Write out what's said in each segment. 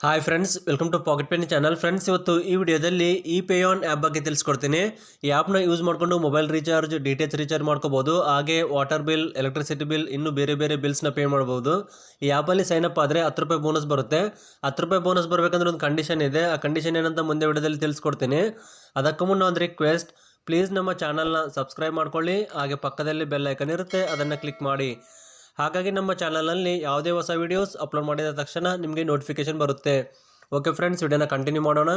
Hi friends, welcome to pocket pen channel. Friends, ಇವತ್ತು ಈ ವಿಡಿಯೋದಲ್ಲಿ ಪೇ ಆನ್ ಆ್ಯಪ್ ಬಗ್ಗೆ ತಿಳಿಸ್ಕೊಡ್ತೀನಿ. ಈ ಆ್ಯಪ್ನ ಯೂಸ್ ಮಾಡಿಕೊಂಡು ಮೊಬೈಲ್ ರೀಚಾರ್ಜ್, DTH ರೀಚಾರ್ಜ್ ಮಾಡ್ಕೋಬೋದು. ಹಾಗೆ ವಾಟರ್ ಬಿಲ್, ಎಲೆಕ್ಟ್ರಿಸಿಟಿ ಬಿಲ್, ಇನ್ನೂ ಬೇರೆ ಬೇರೆ ಬಿಲ್ಸ್ನ ಪೇ ಮಾಡ್ಬೋದು. ಈ ಆ್ಯಪಲ್ಲಿ ಸೈನಪ್ ಆದರೆ 10 ರೂಪಾಯಿ ಬೋನಸ್ ಬರುತ್ತೆ. 10 ರೂಪಾಯಿ ಬೋನಸ್ ಬರಬೇಕಂದ್ರೆ ಒಂದು ಕಂಡೀಷನ್ ಇದೆ. ಆ ಕಂಡೀಷನ್ ಏನಂತ ಮುಂದೆ ವಿಡಿಯೋದಲ್ಲಿ ತಿಳಿಸ್ಕೊಡ್ತೀನಿ. ಅದಕ್ಕೂ ಮುನ್ನ ಒಂದು ರಿಕ್ವೆಸ್ಟ್, ಪ್ಲೀಸ್ ನಮ್ಮ ಚಾನಲ್ನ ಸಬ್ಸ್ಕ್ರೈಬ್ ಮಾಡ್ಕೊಳ್ಳಿ. ಹಾಗೆ ಪಕ್ಕದಲ್ಲಿ ಬೆಲ್ ಐಕನ್ ಇರುತ್ತೆ, ಅದನ್ನು ಕ್ಲಿಕ್ ಮಾಡಿ. ಹಾಗಾಗಿ ನಮ್ಮ ಚಾನಲಲ್ಲಿ ಯಾವುದೇ ಹೊಸ ವೀಡಿಯೋಸ್ ಅಪ್ಲೋಡ್ ಮಾಡಿದ ತಕ್ಷಣ ನಿಮಗೆ ನೋಟಿಫಿಕೇಶನ್ ಬರುತ್ತೆ. ಓಕೆ ಫ್ರೆಂಡ್ಸ್, ವಿಡಿಯೋನ ಕಂಟಿನ್ಯೂ ಮಾಡೋಣ.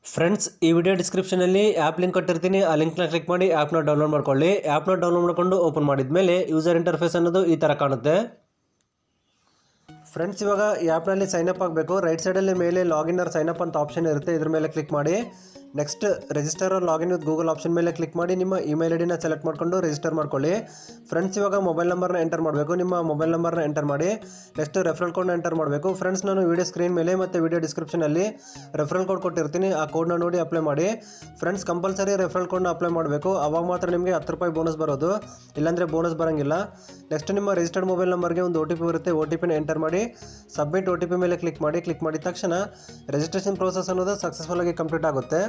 ಫ್ರೆಂಡ್ಸ್, ಈ ವಿಡಿಯೋ ಡಿಸ್ಕ್ರಿಪ್ಷನಲ್ಲಿ ಆ್ಯಪ್ ಲಿಂಕ್ ಕೊಟ್ಟಿರ್ತೀನಿ. ಆ ಲಿಂಕ್ನ ಕ್ಲಿಕ್ ಮಾಡಿ ಆ್ಯಪ್ನ ಡೌನ್ಲೋಡ್ ಮಾಡ್ಕೊಳ್ಳಿ. ಆ್ಯಪ್ನ ಡೌನ್ಲೋಡ್ ಮಾಡಿಕೊಂಡು ಓಪನ್ ಮಾಡಿದ ಮೇಲೆ ಯೂಸರ್ ಇಂಟರ್ಫೇಸ್ ಅನ್ನೋದು ಈ ಥರ ಕಾಣುತ್ತೆ. ಫ್ರೆಂಡ್ಸ್, ಇವಾಗ ಈ ಆ್ಯಪ್ನಲ್ಲಿ ಸೈನಪ್ ಆಗಬೇಕು. ರೈಟ್ ಸೈಡಲ್ಲಿ ಮೇಲೆ ಲಾಗಿನ್ ಆರ್ ಸೈನಪ್ ಅಂತ ಆಪ್ಷನ್ ಇರುತ್ತೆ, ಇದ್ರ ಮೇಲೆ ಕ್ಲಿಕ್ ಮಾಡಿ. Next register or login with Google option ಮೇಲೆ ಕ್ಲಿಕ್ ಮಾಡಿ ನಿಮ್ಮ ಇಮೇಲ್ ಐಡಿನ ಸೆಲೆಕ್ಟ್ ಮಾಡಿಕೊಂಡು ರಿಜಿಸ್ಟರ್ ಮಾಡ್ಕೊಳ್ಳಿ. ಫ್ರೆಂಡ್ಸ್, ಇವಾಗ ಮೊಬೈಲ್ ನಂಬರ್ನ ಎಂಟರ್ ಮಾಡಬೇಕು. ನಿಮ್ಮ ಮೊಬೈಲ್ ನಂಬರ್ನ ಎಂಟರ್ ಮಾಡಿ. ನೆಕ್ಸ್ಟ್ ರೆಫರಲ್ ಕೋಡ್ನ ಎಂಟರ್ ಮಾಡಬೇಕು. ಫ್ರೆಂಡ್ಸ್, ನಾನು ವಿಡಿಯೋ ಸ್ಕ್ರೀನ್ ಮೇಲೆ ಮತ್ತು ವಿಡಿಯೋ ಡಿಸ್ಕ್ರಿಪ್ಷನಲ್ಲಿ ರೆಫರಲ್ ಕೋಡ್ ಕೊಟ್ಟಿರ್ತೀನಿ. ಆ ಕೋಡ್ನ ನೋಡಿ ಅಪ್ಲೈ ಮಾಡಿ. ಫ್ರೆಂಡ್ಸ್, ಕಂಪಲ್ಸರಿ ರೆಫರಲ್ ಕೋಡ್ನ ಅಪ್ಲೈ ಮಾಡಬೇಕು. ಅವಾಗ ಮಾತ್ರ ನಿಮಗೆ 10 ರೂಪಾಯಿ ಬೋನಸ್ ಬರೋದು, ಇಲ್ಲಾಂದರೆ ಬೋನಸ್ ಬರೋಂಗಿಲ್ಲ. ನೆಕ್ಸ್ಟ್ ನಿಮ್ಮ ರಿಜಿಸ್ಟರ್ಡ್ ಮೊಬೈಲ್ ನಂಬರ್ಗೆ ಒಂದು OTP ಬರುತ್ತೆ. OTPನ ಎಂಟರ್ ಮಾಡಿ ಸಬ್ಮಿಟ್ OTP ಮೇಲೆ ಕ್ಲಿಕ್ ಮಾಡಿ. ಕ್ಲಿಕ್ ಮಾಡಿದ ತಕ್ಷಣ ರಿಜಿಸ್ಟ್ರೇಷನ್ ಪ್ರೋಸೆಸ್ ಅನ್ನೋದು ಸಕ್ಸಸ್ಫುಲ್ ಆಗಿ ಕಂಪ್ಲೀಟ್ ಆಗುತ್ತೆ.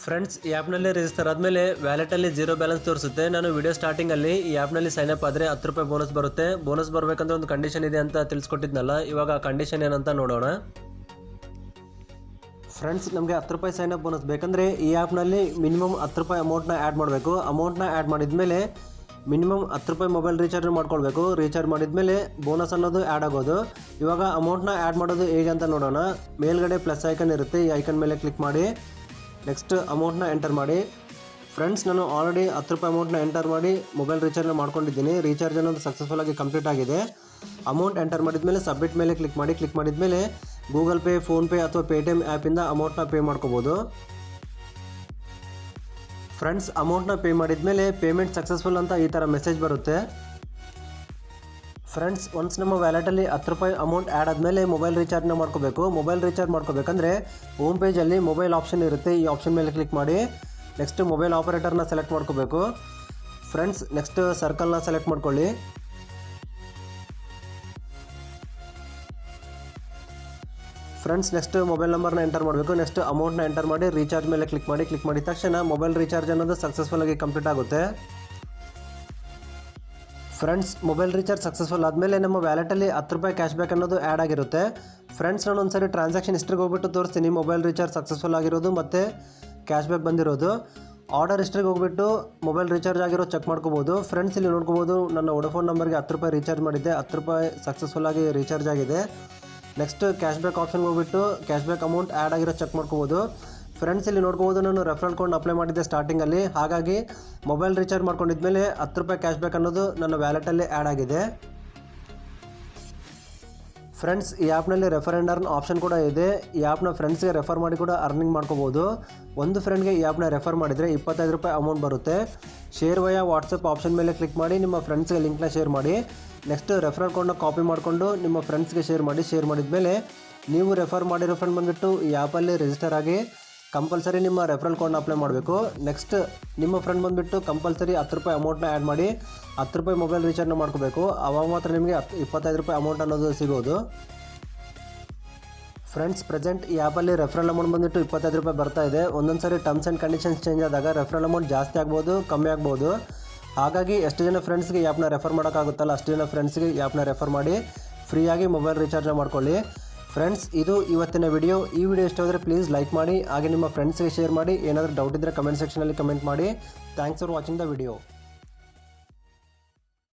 ಫ್ರೆಂಡ್ಸ್, ಈ ಆ್ಯಪ್ನಲ್ಲಿ ರಿಜಿಸ್ಟರ್ ಆದಮೇಲೆ ವ್ಯಾಲೆಟಲ್ಲಿ 0 ಬ್ಯಾಲೆನ್ಸ್ ತೋರಿಸುತ್ತೆ. ನಾನು ವಿಡಿಯೋ ಸ್ಟಾರ್ಟಿಂಗಲ್ಲಿ ಈ ಆ್ಯಪ್ನಲ್ಲಿ ಸೈನಪ್ ಆದರೆ 10 ರೂಪಾಯಿ ಬೋನಸ್ ಬರುತ್ತೆ. ಬೋನಸ್ ಬರಬೇಕಂದ್ರೆ ಒಂದು ಕಂಡೀಷನ್ ಇದೆ ಅಂತ ತಿಳಿಸ್ಕೊಟ್ಟಿದ್ನಲ್ಲ, ಇವಾಗ ಆ ಕಂಡೀಷನ್ ಏನಂತ ನೋಡೋಣ. ಫ್ರೆಂಡ್ಸ್, ನಮಗೆ 10 ರೂಪಾಯಿ ಸೈನಪ್ ಬೋನಸ್ ಬೇಕಂದರೆ ಈ ಆ್ಯಪ್ನಲ್ಲಿ ಮಿನಿಮಮ್ 10 ರೂಪಾಯಿ ಅಮೌಂಟ್ನ ಆ್ಯಡ್ ಮಾಡಬೇಕು. ಅಮೌಂಟ್ನ ಆ್ಯಡ್ ಮಾಡಿದ ಮೇಲೆ ಮಿನಿಮಮ್ 10 ರೂಪಾಯಿ ಮೊಬೈಲ್ ರೀಚಾರ್ಜ್ ಮಾಡ್ಕೊಳ್ಬೇಕು. ರೀಚಾರ್ಜ್ ಮಾಡಿದ ಮೇಲೆ ಬೋನಸ್ ಅನ್ನೋದು ಆ್ಯಡ್ ಆಗೋದು. ಇವಾಗ ಅಮೌಂಟ್ನ ಆ್ಯಡ್ ಮಾಡೋದು ಹೇಗೆ ಅಂತ ನೋಡೋಣ. ಮೇಲ್ಗಡೆ ಪ್ಲಸ್ ಐಕನ್ ಇರುತ್ತೆ, ಈ ಐಕನ್ ಮೇಲೆ ಕ್ಲಿಕ್ ಮಾಡಿ. ನೆಕ್ಸ್ಟ್ ಅಮೌಂಟ್ನ ಎಂಟರ್ ಮಾಡಿ. ಫ್ರೆಂಡ್ಸ್, ನಾನು ಆಲ್ರೆಡಿ 10 ರೂಪಾಯಿ ಅಮೌಂಟ್ನ ಎಂಟರ್ ಮಾಡಿ ಮೊಬೈಲ್ ರೀಚಾರ್ಜ್ನ ಮಾಡ್ಕೊಂಡಿದ್ದೀನಿ. ರೀಚಾರ್ಜ್ ಅನ್ನೋದು ಸಕ್ಸಸ್ಫುಲ್ ಆಗಿ ಕಂಪ್ಲೀಟ್ ಆಗಿದೆ. ಅಮೌಂಟ್ ಎಂಟರ್ ಮಾಡಿದ ಮೇಲೆ ಸಬ್ಮಿಟ್ ಮೇಲೆ ಕ್ಲಿಕ್ ಮಾಡಿ. ಕ್ಲಿಕ್ ಮಾಡಿದ ಮೇಲೆ ಗೂಗಲ್ ಪೇ, ಫೋನ್ಪೇ ಅಥವಾ ಪೇಟಿಎಮ್ ಆ್ಯಪಿಂದ ಅಮೌಂಟ್ನ ಪೇ ಮಾಡ್ಕೋಬೋದು. ಫ್ರೆಂಡ್ಸ್, ಅಮೌಂಟ್ನ ಪೇ ಮಾಡಿದ ಮೇಲೆ ಪೇಮೆಂಟ್ ಸಕ್ಸಸ್ಫುಲ್ ಅಂತ ಈ ಥರ ಮೆಸೇಜ್ ಬರುತ್ತೆ. ಫ್ರೆಂಡ್ಸ್, ಒನ್ಸ್ ನಮ್ಮ ವ್ಯಾಲೆಟಲ್ಲಿ 10 ರೂಪಾಯಿ ಅಮೌಂಟ್ ಆ್ಯಡ್ ಆದಮೇಲೆ ಮೊಬೈಲ್ ರೀಚಾರ್ಜ್ನ ಮಾಡ್ಕೋಬೇಕು. ಮೊಬೈಲ್ ರೀಚಾರ್ಜ್ ಮಾಡ್ಕೋಬೇಕಂದ್ರೆ ಹೋಮ್ ಪೇಜಲ್ಲಿ ಮೊಬೈಲ್ ಆಪ್ಷನ್ ಇರುತ್ತೆ, ಈ ಆಪ್ಷನ್ ಮೇಲೆ ಕ್ಲಿಕ್ ಮಾಡಿ. ನೆಕ್ಸ್ಟ್ ಮೊಬೈಲ್ ಆಪರೇಟರ್ನ ಸೆಲೆಕ್ಟ್ ಮಾಡ್ಕೋಬೇಕು. ಫ್ರೆಂಡ್ಸ್, ನೆಕ್ಸ್ಟ್ ಸರ್ಕಲ್ನ ಸೆಲೆಕ್ಟ್ ಮಾಡ್ಕೊಳ್ಳಿ. ಫ್ರೆಂಡ್ಸ್, ನೆಕ್ಸ್ಟ್ ಮೊಬೈಲ್ ನಂಬರ್ನ ಎಂಟರ್ ಮಾಡಬೇಕು. ನೆಕ್ಸ್ಟ್ ಅಮೌಂಟ್ನ ಎಂಟರ್ ಮಾಡಿ ರೀಚಾರ್ಜ್ ಮೇಲೆ ಕ್ಲಿಕ್ ಮಾಡಿ. ಕ್ಲಿಕ್ ಮಾಡಿದ ತಕ್ಷಣ ಮೊಬೈಲ್ ರೀಚಾರ್ಜ್ ಅನ್ನೋದು ಸಕ್ಸಸ್ಫುಲ್ ಆಗಿ ಕಂಪ್ಲೀಟ್ ಆಗುತ್ತೆ. ಫ್ರೆಂಡ್ಸ್, ಮೊಬೈಲ್ ರೀಚಾರ್ಜ್ ಸಕ್ಸಸ್ಫುಲ್ ಆದಮೇಲೆ ನಮ್ಮ ವ್ಯಾಲೆಟಲ್ಲಿ 10 ರೂಪಾಯಿ ಕ್ಯಾಶ್ ಬ್ಯಾಕ್ ಅನ್ನೋದು ಆ್ಯಡ್ ಆಗಿರುತ್ತೆ. ಫ್ರೆಂಡ್ಸ್, ನಾನು ಒಂದ್ಸರಿ ಟ್ರಾನ್ಸಾಕ್ಷನ್ ಹಿಸ್ಟ್ರಿಗೆ ಹೋಗ್ಬಿಟ್ಟು ತೋರಿಸ್ತೀನಿ ಮೊಬೈಲ್ ರೀಚಾರ್ಜ್ ಸಕ್ಸಸ್ಫುಲ್ ಆಗಿರೋದು ಮತ್ತು ಕ್ಯಾಶ್ ಬ್ಯಾಕ್ ಬಂದಿರೋದು. ಆರ್ಡರ್ ಹಿಸ್ಟ್ರಿಗೆ ಹೋಗ್ಬಿಟ್ಟು ಮೊಬೈಲ್ ರೀಚಾರ್ಜ್ ಆಗಿರೋ ಚೆಕ್ ಮಾಡ್ಕೋಬೋದು. ಫ್ರೆಂಡ್ಸ್, ಇಲ್ಲಿ ನೋಡ್ಕೋಬೋದು ನನ್ನ ವೋಡಾಫೋನ್ ನಂಬರ್ಗೆ 10 ರೂಪಾಯಿ ರೀಚಾರ್ಜ್ ಮಾಡಿದ್ದೆ. 10 ರೂಪಾಯಿ ಸಕ್ಸಸ್ಫುಲ್ ಆಗಿ ರೀಚಾರ್ಜ್ ಆಗಿದೆ. ನೆಕ್ಸ್ಟ್ ಕ್ಯಾಶ್ ಬ್ಯಾಕ್ ಆಪ್ಷನ್ಗೆ ಹೋಗ್ಬಿಟ್ಟು ಕ್ಯಾಶ್ ಬ್ಯಾಕ್ ಅಮೌಂಟ್ ಆ್ಯಡ್ ಆಗಿರೋ ಚೆಕ್ ಮಾಡ್ಕೋಬೋದು. ಫ್ರೆಂಡ್ಸ್, ಇಲ್ಲಿ ನೋಡ್ಕೋಬೋದು ನಾನು ರೆಫರಲ್ ಕೋಡ್ನ ಅಪ್ಲೈ ಮಾಡಿದ್ದೆ ಸ್ಟಾರ್ಟಿಂಗಲ್ಲಿ. ಹಾಗಾಗಿ ಮೊಬೈಲ್ ರೀಚಾರ್ಜ್ ಮಾಡ್ಕೊಂಡಿದ್ಮೇಲೆ 10 ರೂಪಾಯಿ ಕ್ಯಾಶ್ ಬ್ಯಾಕ್ ಅನ್ನೋದು ನನ್ನ ವ್ಯಾಲೆಟಲ್ಲಿ ಆ್ಯಡ್ ಆಗಿದೆ. ಫ್ರೆಂಡ್ಸ್, ಈ ಆ್ಯಪ್ನಲ್ಲಿ ರೆಫರ್ ಆ್ಯಂಡ್ ಅರ್ನ್ ಆಪ್ಷನ್ ಕೂಡ ಇದೆ. ಈ ಆ್ಯಪ್ನ ಫ್ರೆಂಡ್ಸ್ಗೆ ರೆಫರ್ ಮಾಡಿ ಕೂಡ ಅರ್ನಿಂಗ್ ಮಾಡ್ಕೋಬೋದು. ಒಂದು ಫ್ರೆಂಡ್ಗೆ ಈ ಆ್ಯಪ್ನ ರೆಫರ್ ಮಾಡಿದರೆ 25 ರೂಪಾಯಿ ಅಮೌಂಟ್ ಬರುತ್ತೆ. ಶೇರ್ ವಯಾ ವಾಟ್ಸಪ್ ಆಪ್ಷನ್ ಮೇಲೆ ಕ್ಲಿಕ್ ಮಾಡಿ ನಿಮ್ಮ ಫ್ರೆಂಡ್ಸ್ಗೆ ಲಿಂಕ್ನ ಶೇರ್ ಮಾಡಿ. ನೆಕ್ಸ್ಟ್ ರೆಫರಲ್ ಕೋಡ್ನ ಕಾಪಿ ಮಾಡಿಕೊಂಡು ನಿಮ್ಮ ಫ್ರೆಂಡ್ಸ್ಗೆ ಶೇರ್ ಮಾಡಿ. ಶೇರ್ ಮಾಡಿದ ಮೇಲೆ ನೀವು ರೆಫರ್ ಮಾಡಿರೋ ಫ್ರೆಂಡ್ ಬಂದುಬಿಟ್ಟು ಈ ಆ್ಯಪಲ್ಲಿ ರಿಜಿಸ್ಟರ್ ಆಗಿ ಕಂಪಲ್ಸರಿ ನಿಮ್ಮ ರೆಫರಲ್ ಕೋಡ್ನ ಅಪ್ಲೈ ಮಾಡಬೇಕು. ನೆಕ್ಸ್ಟ್ ನಿಮ್ಮ ಫ್ರೆಂಡ್ ಬಂದುಬಿಟ್ಟು ಕಂಪಲ್ಸರಿ 10 ರೂಪಾಯಿ ಅಮೌಂಟ್ನ ಆ್ಯಡ್ ಮಾಡಿ 10 ರೂಪಾಯಿ ಮೊಬೈಲ್ ರೀಚಾರ್ಜ್ನ ಮಾಡ್ಕೋಬೇಕು. ಆವಾಗ ಮಾತ್ರ ನಿಮಗೆ 25 ರೂಪಾಯಿ ಅಮೌಂಟ್ ಅನ್ನೋದು ಸಿಗೋದು. ಫ್ರೆಂಡ್ಸ್, ಪ್ರೆಸೆಂಟ್ ಈ ಆ್ಯಪಲ್ಲಿ ರೆಫರಲ್ ಅಮೌಂಟ್ ಬಂದುಬಿಟ್ಟು 25 ರೂಪಾಯಿ ಬರ್ತಾ ಇದೆ. ಒಂದೊಂದು ಸರಿ ಟರ್ಮ್ಸ್ ಆ್ಯಂಡ್ ಕಂಡೀಷನ್ಸ್ ಚೇಂಜ್ ಆದಾಗ ರೆಫರಲ್ ಅಮೌಂಟ್ ಜಾಸ್ತಿ ಆಗ್ಬೋದು, ಕಮ್ಮಿ ಆಗ್ಬೋದು. ಹಾಗಾಗಿ ಎಷ್ಟು ಜನ ಫ್ರೆಂಡ್ಸ್ಗೆ ಈ ಆ್ಯಪ್ನ ರೆಫರ್ ಮಾಡೋಕ್ಕಾಗುತ್ತಲ್ಲ ಅಷ್ಟು ಜನ ಫ್ರೆಂಡ್ಸ್ಗೆ ಈ ಆ್ಯಪ್ನ ರೆಫರ್ ಮಾಡಿ ಫ್ರೀಯಾಗಿ ಮೊಬೈಲ್ ರೀಚಾರ್ಜ್ನ ಮಾಡ್ಕೊಳ್ಳಿ. ಫ್ರೆಂಡ್ಸ್, ಇದು ಇವತ್ತಿನ ವಿಡಿಯೋ. ಈ ವಿಡಿಯೋ ಇಷ್ಟ ಆದರೆ ಪ್ಲೀಸ್ ಲೈಕ್ ಮಾಡಿ. ಹಾಗೆ ನಿಮ್ಮ ಫ್ರೆಂಡ್ಸ್ಗೆ ಶೇರ್ ಮಾಡಿ. ಏನಾದರೂ ಡೌಟ್ ಇದ್ದರೆ ಕಮೆಂಟ್ ಸೆಕ್ಷನಲ್ಲಿ ಕಮೆಂಟ್ ಮಾಡಿ. Thanks for watching the video.